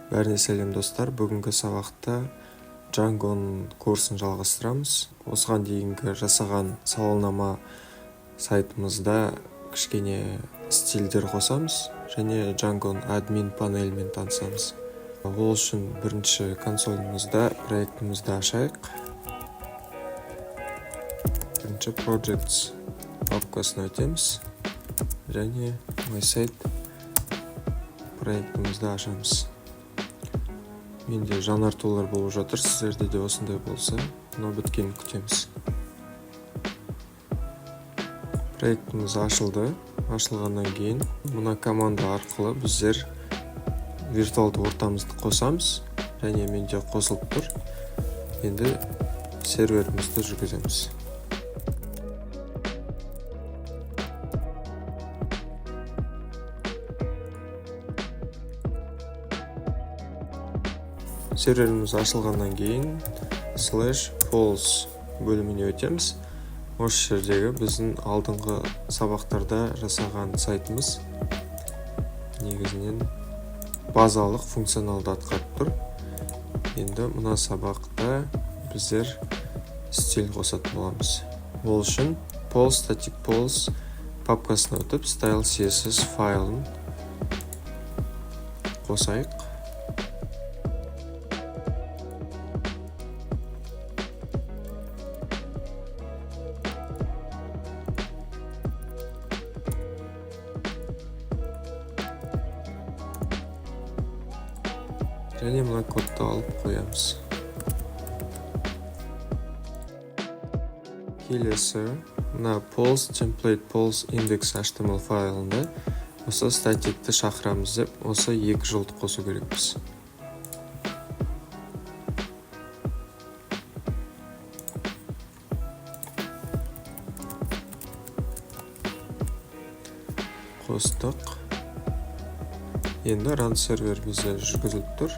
Бәріне сәлем достар, бүгінгі сабақта Django'ның курсын жалғастырамыз. Осыған дейінгі жасаған сауалнама сайтымызда кішкене стильдер қосамыз және Django'ның админ панелімен танысамыз. Ол үшін бірінші консолімізді проектімізді ашайық. Бірінші Projects папкасына өтеміз және My Site проектімізді ашамыз. Менде жаңартулар болып жатыр, сіздерде де осындай болса, мынау біткенін күтеміз. Проектіміз ашылды. Ашылғаннан кейін мына команда арқылы біздер виртуалды ортамызды қосамыз және менде қосылып тұр. Енді серверімізді жүргіземіз. Серверіміз ашылғаннан кейін /false бөліміне өтеміз. Осы жердегі біздің алдыңғы сабақтарда жасаған сайтымыз негізінен базалық функционалды атқарып тұр. Енді мына сабақта біздер стиль қосатын боламыз. Ол үшін static polls папкасына өтіп style css файлын қосайық. Және мына кодты алып қоямыз. Келесі мына polls template polls index html файлында осы статикті шақырамыз деп, осы екі жолды қосу керекпіз. Қостық. Енді run сервер бізде жүргізіліп тұр.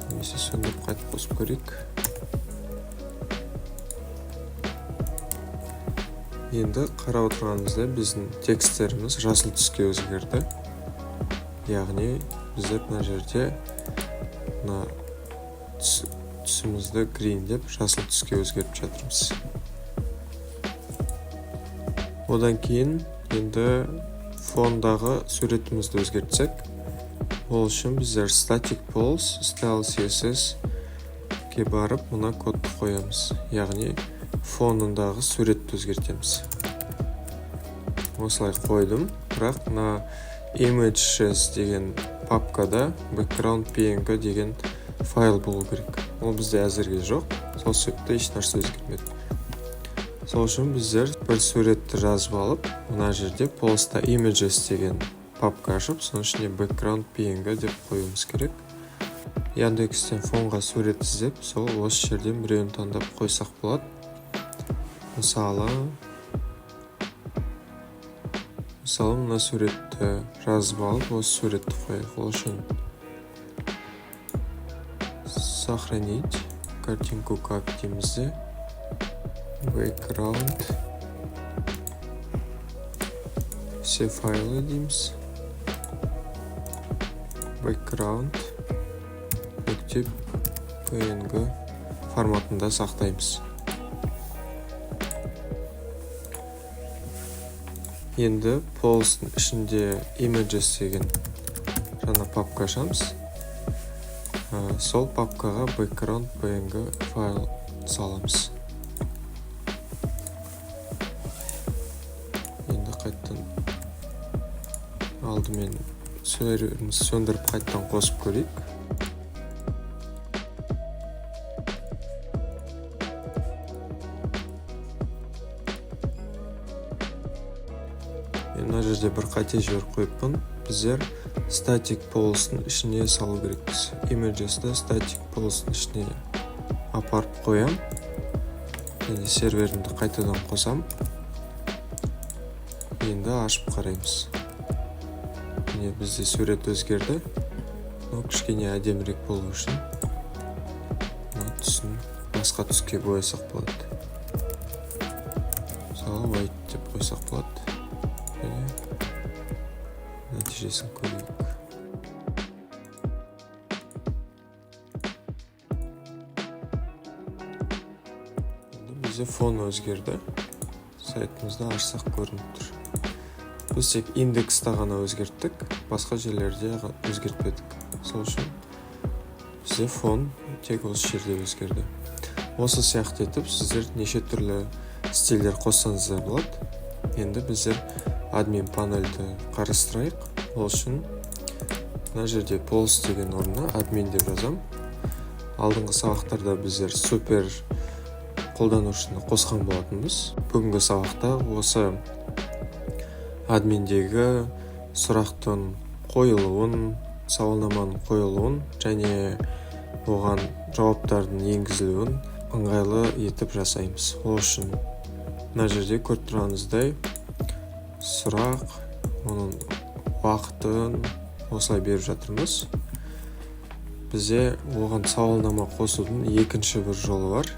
Немесе сөндіріп қайтып қосып көрейік. Енді қарап отырғанымызда біздің тексттеріміз жасыл түске өзгерді. Яғни біздер мына жерде түсімізді green деп жасыл түске өзгеріп жатырмыз. Одан кейін енді фондағы суретімізді өзгертсек, ол үшін біздер static polls style css-ке барып мына кодты қоямыз. Яғни фонындағы суретті өзгертеміз. Осылай қойдым, бірақ мына images деген папкада background png деген файл болу керек. Ол бізде әзірге жоқ, сол себепті еш нәрсе өзгермеді. Сол үшін біздер бір суретті жазып алып, мына жерде post'та images деген папка ашып, соның ішіне background png деп қоюымыз керек. Яндекстен фонға сурет іздеп, сол осы жерден біреуін таңдап қойсақ болады. Мысалы мына суретті жазып алып, осы суретті қояйық. Ол үшін сохранить картинку как деймізде. Background все файлы дейміз. Background .png форматында сақтаймыз. Енді polls-тың ішінде images деген жаңа папка ашамыз. Сол папкаға background .png файл саламыз. Алдымен серверімізді сөндіріп қайттан қосып көрейік. Мына жерде бір қате жіберіп қойыппын. Біздер static polls-тың ішіне салу керекпіз. Images-ді static polls-тың ішіне апарып қоям. Және серверімді қайтадан қосам. Енді ашып қараймыз. Міне бізде сурет өзгерді. Кішкене әдемірек болу үшін түсін басқа түске боясақ болады. Мысалы white деп қойсақ болады. Нәтижесін көрейік. бізде фон өзгерді. Сайтымызда ашсақ көрініп тұр. Біз тек индексті ғана өзгерттік, басқа жерлерде өзгертпедік. Сол үшін бізде фон тек осы жерде өзгерді. Осы сияқты етіп сіздер неше түрлі стильдер қоссаңыздар болады. Енді біздер админ панельді қарастырайық. Ол үшін мына жерде полс деген орнына админ деп жазам. Алдыңғы сабақтарда біздер супер қолданушыны қосқан болатынбыз. Бүгінгі сабақта осы админдегі сұрақтың қойылуын, сауалнаманың қойылуын және оған жауаптардың енгізілуін ыңғайлы етіп жасаймыз. Ол үшін мына жерде көріп тұрғаныңыздай сұрақ, оның уақытын осылай беріп жатырмыз. Бізде оған сауалнама қосудың екінші бір жолы бар.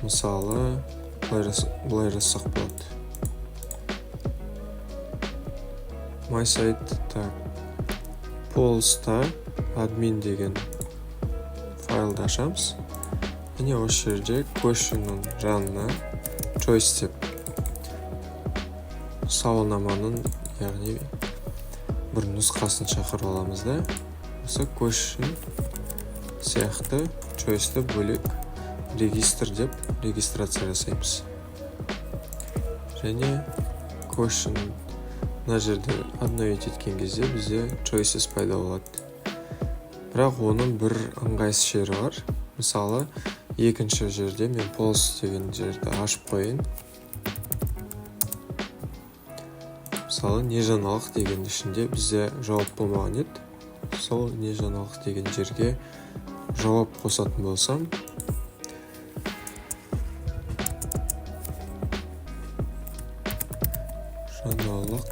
Мысалы, былай жазсақ болады. My site, полста админ деген файлды ашамыз. Және осы жерде question'ның жанына choice деп сауалнаманың, яғни бір нұсқасын шақырып аламыз да. Осы question сияқты choice'ті бөлек регистр деп регистрация жасаймыз. Және question мына жерде обновить еткен кезде бізде choices пайда болады. Бірақ оның бір ыңғайсыз жері бар. Мысалы, екінші жерде мен polls деген жерді ашып қойын. Мысалы, не жаңалық деген ішінде бізде жауап болмаған еді. Сол не жаңалық деген жерге жауап қосатын болсам, жаңалық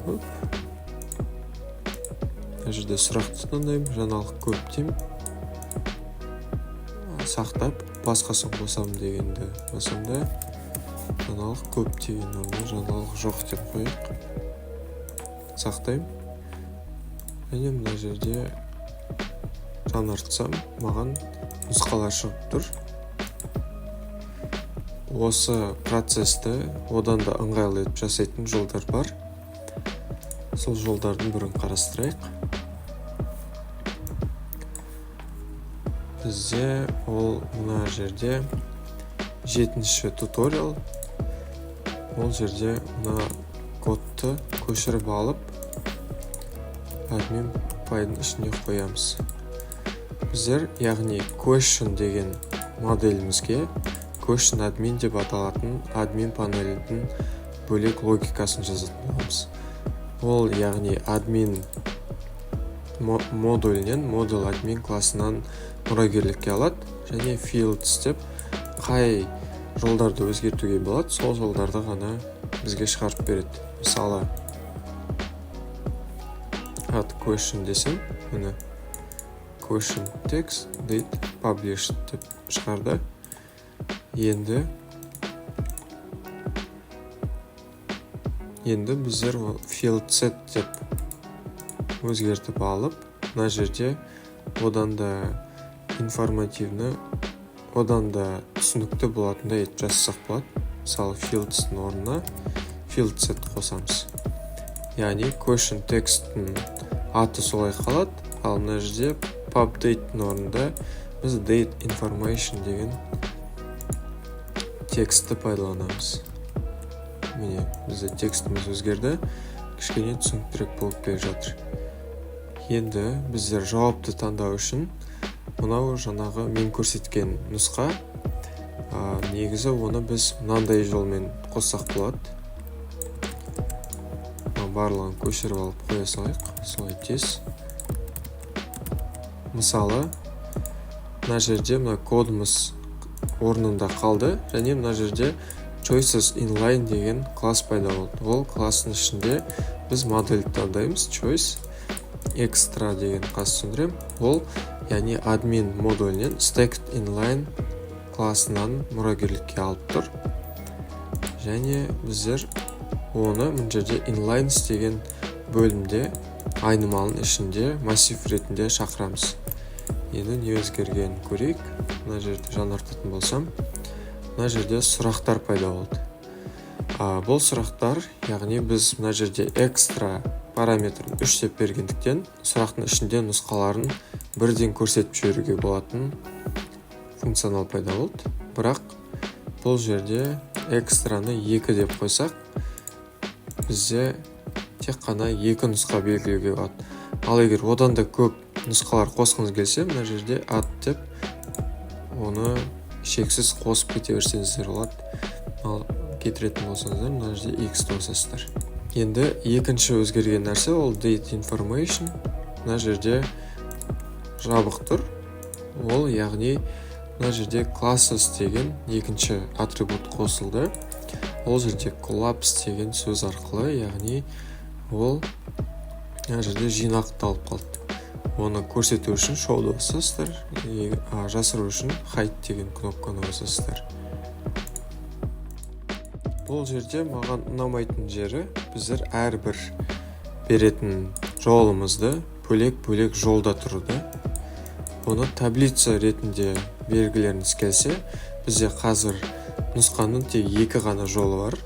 көп. Мына жерде сұрақты таңдаймын, жаңалық көп деймін. Сақтап, басқасын қосам дегенді басамда, жаңалық көп деген орнына жаңалық жоқ деп қояйық. Сақтаймын. Және мына жерде жаңартсам, маған нұсқалар шығып тұр. Осы процесті одан да ыңғайлы етіп жасайтын жолдар бар. Сол жолдардың бірін қарастырайық. Бізде ол мына жерде 7-ші туториал. Ол жерде мына кодты көшіріп алып, админ пайдың ішіне қоямыз. Біздер, яғни question деген моделімізге question админ деп аталатын админ панелінің бөлек логикасын жазатын боламыз. Ол, яғни админ модулінен модуль админ классынан мұрагерлікке алады, және fields деп қай жолдарды өзгертуге болады, сол жолдарды ғана бізге шығарып береді. Мысалы, add question десем, міне question text date published деп шығарды. Енді біздер field set деп өзгертіп алып, мына жерде одан да информативны, одан да түсінікті болатындай етіп жазсақ болады. Мысалы, fields'ның орнына field set қосамыз. Яғни question текстің аты солай қалады, ал мына жерде pub date'ның орнында біз date information деген текстті пайдаланамыз. Міне, бізде текстіміз өзгерді, кішкене түсініктірек болып келе жатыр. Енді біздер жауапты таңдау үшін мынау жаңағы мен көрсеткен нұсқа, негізі оны біз мынандай жолмен қоссақ болады. Барлығын көшіріп алып қоя салайық, солай тез. Мысалы, мына жерде мына кодымыз орнында қалды, және мына жерде choices inline деген класс пайда болды. Ол класстың ішінде біз модель таңдаймыз, choice extra деген класс түсіндірем. Ол, яғни админ модулінен stacked inline классынан мұрагерлікке алып тұр. Және біздер оны мына жерде inlines деген бөлімде айнымалының ішінде массив ретінде шақырамыз. Енді не өзгергенін көрейік. мына жерде жаңартатын болсам, мына жерде сұрақтар пайда болды. Бұл сұрақтар, яғни біз мына жерде экстра параметрін 3 деп бергендіктен, сұрақтың ішінде нұсқаларын бірден көрсетіп жіберуге болатын функционал пайда болды. Бірақ бұл жерде экстраны 2 деп қойсақ, бізде тек қана 2 нұсқа белгілеуге болады. Ал егер одан да көп нұсқалар қосқыңыз келсе, мына жерде add деп, оны шексіз қосып кете берсеңіздер болады. Ал кетіретін болсаңыздар, мына жерде x қосасыздар. Енді екінші өзгерген нәрсе ол date information. Мына жерде жабық тұр. Ол яғни мына жерде classes деген екінші атрибут қосылды. Ол жерде collapse деген сөз арқылы, яғни ол мына жерде жинақталып қалды. Оны көрсету үшін show'ды басасыздар, жасыру үшін hide деген кнопканы басасыздар. Бұл жерде маған ұнамайтын жері, біздер әрбір беретін жолымызды бөлек-бөлек жолда тұрды. Оны таблица ретінде белгілеріңіз келсе, бізде қазір нұсқаның тек 2 ғана жолы бар.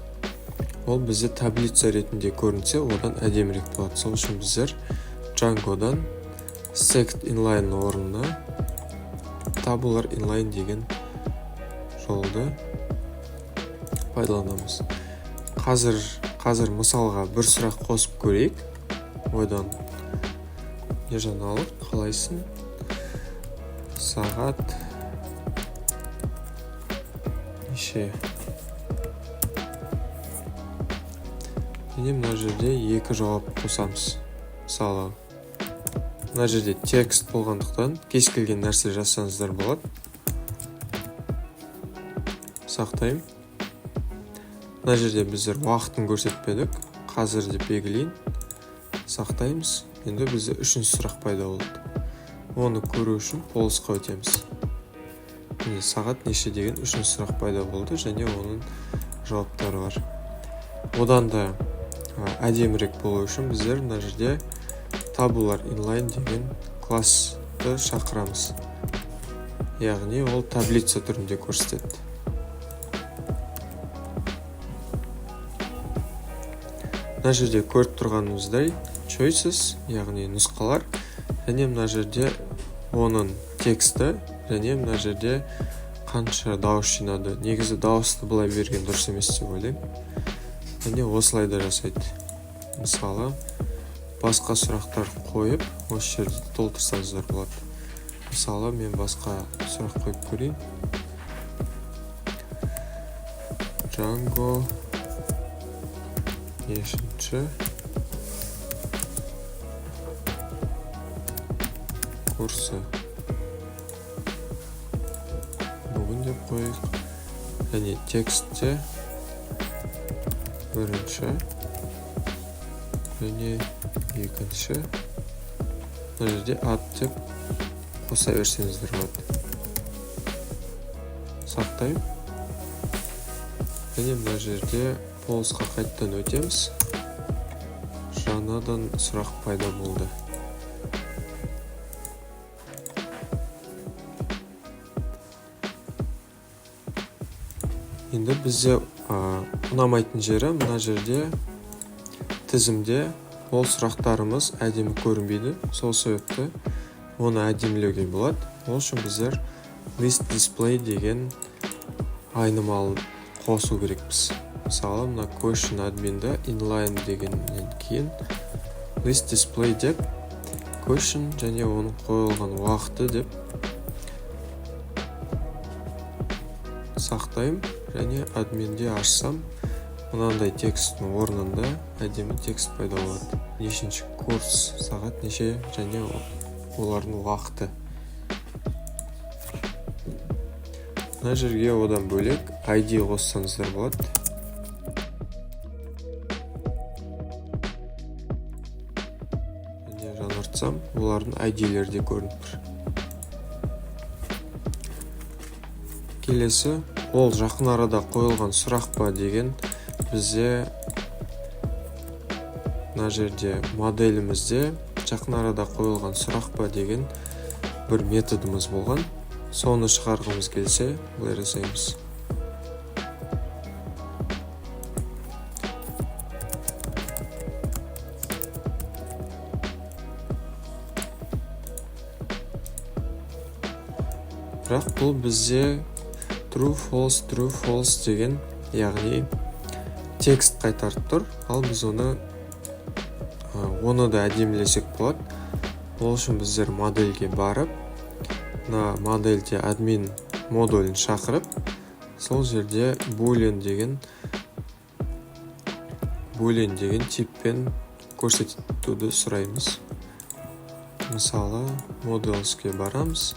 Ол бізде таблица ретінде көрінсе, одан әдемірек болады. Сол үшін біздер Django'дан stacked inline орнына tabular inline деген жолды пайдаланамыз. Қазір мысалға бір сұрақ қосып көрейік. Ойдан не жаңалық қалайсың? Сағат неше? Және мына жерде 2 жауап қосамыз. Мысалы, мына жерде текст болғандықтан кез келген нәрсе жазсаңыздар болады. Сақтаймын. Мына жерде біздер уақытын көрсетпедік. Қазір деп белгілейін. Сақтаймыз. Енді бізде 3-ші сұрақ пайда болды. Оны көру үшін полысқа өтеміз. Сағат неше деген 3-ші сұрақ пайда болды және оның жауаптары бар. Одан да әдемірек болу үшін біздер мына жерде tabular inline деген классты шақырамыз. Яғни ол таблица түрінде көрсетеді. Мына жерде көріп тұрғанымыздай choices, яғни нұсқалар, және мына жерде оның тексті, және мына жерде қанша дауыс жинады. Негізі дауысты былай берген дұрыс емес деп ойлаймын. Және осылай да жасайды. Мысалы, басқа сұрақтар қойып, осы жерде толтырсаңыздар болады. Мысалы, мен басқа сұрақ қойып көрейін. Django нешінші курсы бүгін деп қойық. Және текстте бірінші және екінші. Мына жерде add деп қоса берсеңіздер болады. Сақтаймын. Және мына жерде полысқа қайттан өтеміз. Жаңадан сұрақ пайда болды. Енді бізде ұнамайтын жері мына жерде тізімде ол сұрақтарымыз әдемі көрінбейді. Сол себепті оны әдемілеуге болады. Ол үшін біздер list display деген айнымалы қосу керекпіз. Мысалы, мына question admin'да inline дегеннен кейін list display деп question және оның қойылған уақыты деп сақтаймын. Және админде ашсам, мынандай тексттің орнында әдемі текст пайда болады. Нешінші курс, сағат неше және олардың уақыты. Мына жерге одан бөлек ID қоссаңыздар болады. Және жаңартсам, олардың ID-лері де көрініп тұр. Келесі, ол жақын арада қойылған сұрақ па деген бізде мына жерде моделімізде жақын арада қойылған сұрақ па деген бір методымыз болған. соны шығарғымыз келсе былай жасаймыз. Бірақ бұл бізде true false деген, яғни текст қайтарып тұр, ал біз оны да әдемілесек болады. Ол үшін біздер модельге барып, модельде админ модулін шақырып, сол жерде boolean деген типпен көрсетуді сұраймыз. Мысалы, modelsке барамыз.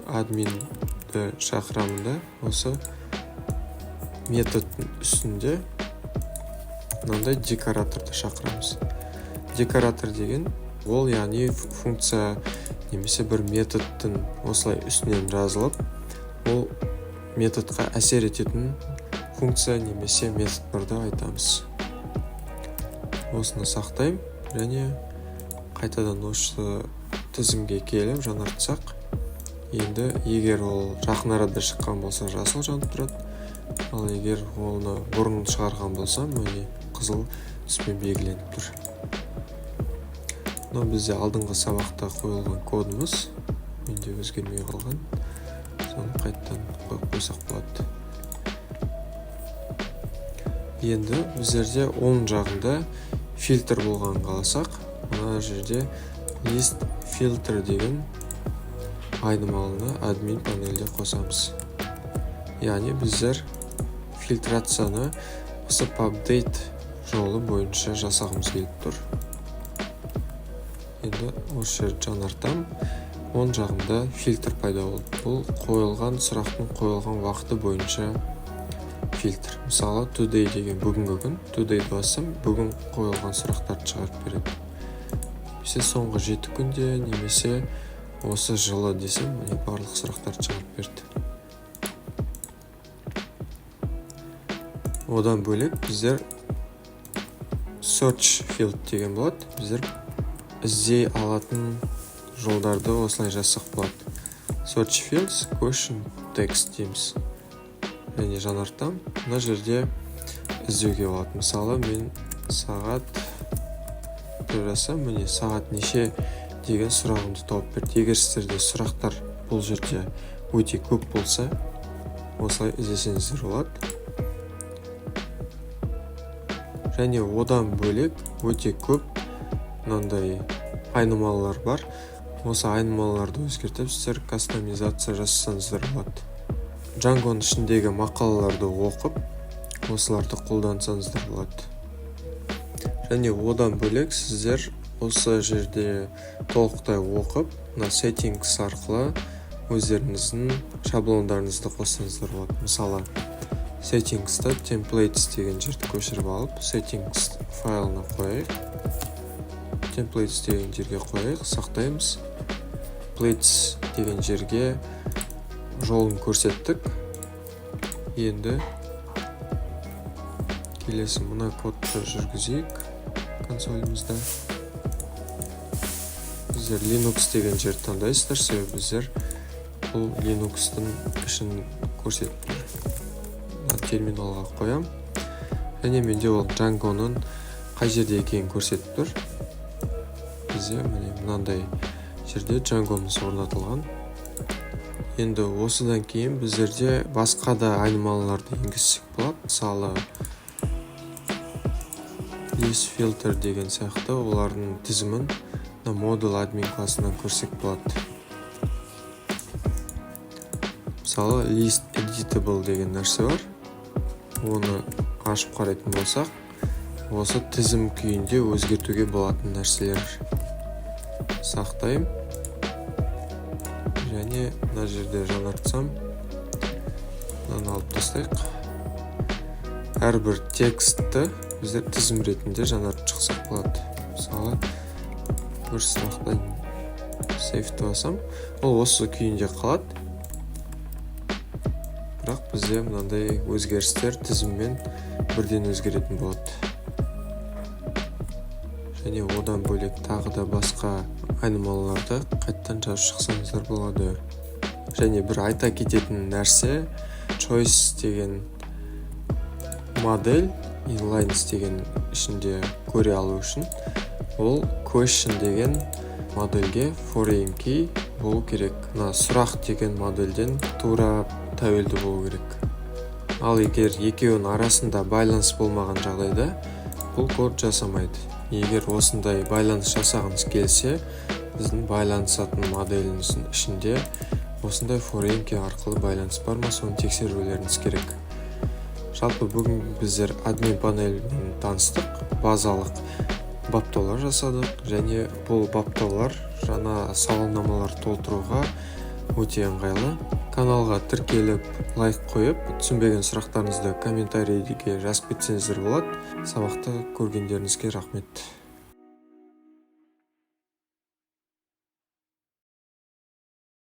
Админді шақырамында, осы методтың үстінде мынандай декораторды шақырамыз. Декоратор деген ол, яғни функция немесе бір методтың осылай үстінен жазылып, ол методқа әсер ететін функция немесе методтарды айтамыз. Осыны сақтаймын, және қайтадан осы тізімге келіп жаңартсақ, енді егер ол жақын арада шыққан болса, жасыл жанып тұрады. Ал егер оны бұрын шығарған болсам, міне қызыл түспен белгіленіп тұр. Мынау бізде алдыңғы сабақта қойылған кодымыз, менде өзгермей қалған. Соны қайтадан қойып қойсақ болады. Енді біздерде оң жағында фильтр болған қаласақ, мына жерде list filter деген айнымалыны админ панельде қосамыз. Яғни біздер фильтрацияны осы update жолы бойынша жасағымыз келіп тұр. Енді осы жерді жаңартам. Оң жағында фильтр пайда болды. Бұл қойылған сұрақтың қойылған уақыты бойынша фильтр. Мысалы, today деген бүгінгі күн. Today'ді бассам, бүгін қойылған сұрақтарды шығарып береді. Немесе соңғы 7 күнде, немесе осы жылы десем, барлық сұрақтарды шығарып берді. Одан бөлек біздер search field деген болады. Біздер іздей алатын жолдарды осылай жазсақ болады. Search fields, question, text дейміз. Және жаңартам. Мына жерде іздеуге болады. Мысалы, мен сағат жасам, міне сағат неше деген сұрағымды тауып берді. Егер сіздерде сұрақтар бұл жерде өте көп болса, осылай іздесеңіздер болады. Және одан бөлек өте көп мынандай айнымалылар бар. Осы айнымалыларды өзгертіп, сіздер кастомизация жасасаңыздар болады. Django'ның ішіндегі мақалаларды оқып, осыларды қолдансаңыздар болады. Және одан бөлек сіздер осы жерде толықтай оқып, settings арқылы өздеріңіздің шаблондарыңызды қоссаңыздар болады. Мысалы, settings'та templates деген жерді көшіріп алып, settings файлына қойайық. Templates деген жерге қойайық, сақтаймыз. Templates деген жерге жолын көрсеттік. Енді келесі мына кодты жүргізейік консолімізді. Біздер Linux деген жерді таңдайсыздар, себебі біздер бұл Linux-тың ішін көрсетіп терминалға қоям. Және менде ол Django'ның қай жерде екенін көрсетіп тұр. Бізде мынандай жерде Django'мыз орнатылған. Енді осыдан кейін біздерде басқа да айнымалыларды енгізсек болады. Мысалы, list filter деген сияқты олардың тізімін model admin класынан көрсек болады. Мысалы, list editable деген нәрсе бар. Оны ашып қарайтын болсақ, осы тізім күйінде өзгертуге болатын нәрселер. Сақтайым. Және мына жерде жаңартсам, мынаны алып тастайық. Әрбір текстті біздер тізім ретінде жаңартып шықсақ болады. Мысалы, бір сұрақтан сейфті басам, ол осы күйінде қалады. Бірақ бізде мынандай өзгерістер тізіммен бірден өзгеретін болады. және одан бөлек тағы да басқа айнымалыларды қайттан жазып шықсаңыздар болады. Және бір айта кететін нәрсе, choice деген модель inlines деген ішінде көре алу үшін ол question деген модельге foreign key болу керек. Сұрақ деген модельден тура тәуелді болу керек. Ал егер екеуінің арасында байланыс болмаған жағдайда бұл код жасамайды. Егер осындай байланыс жасағыңыз келсе, біздің байланысатын моделіміздің ішінде осындай foreign key арқылы байланыс бар ма, соны тексерулеріңіз керек. Жалпы бүгін біздер админ панелімен таныстық, базалық баптаулар жасадық, және бұл баптаулар жаңа сауалнамалар толтыруға өте ыңғайлы. Каналға тіркеліп, лайк қойып, түсінбеген сұрақтарыңызды комментарийге жазып кетсеңіздер болады. Сабақты көргендеріңізге рахмет.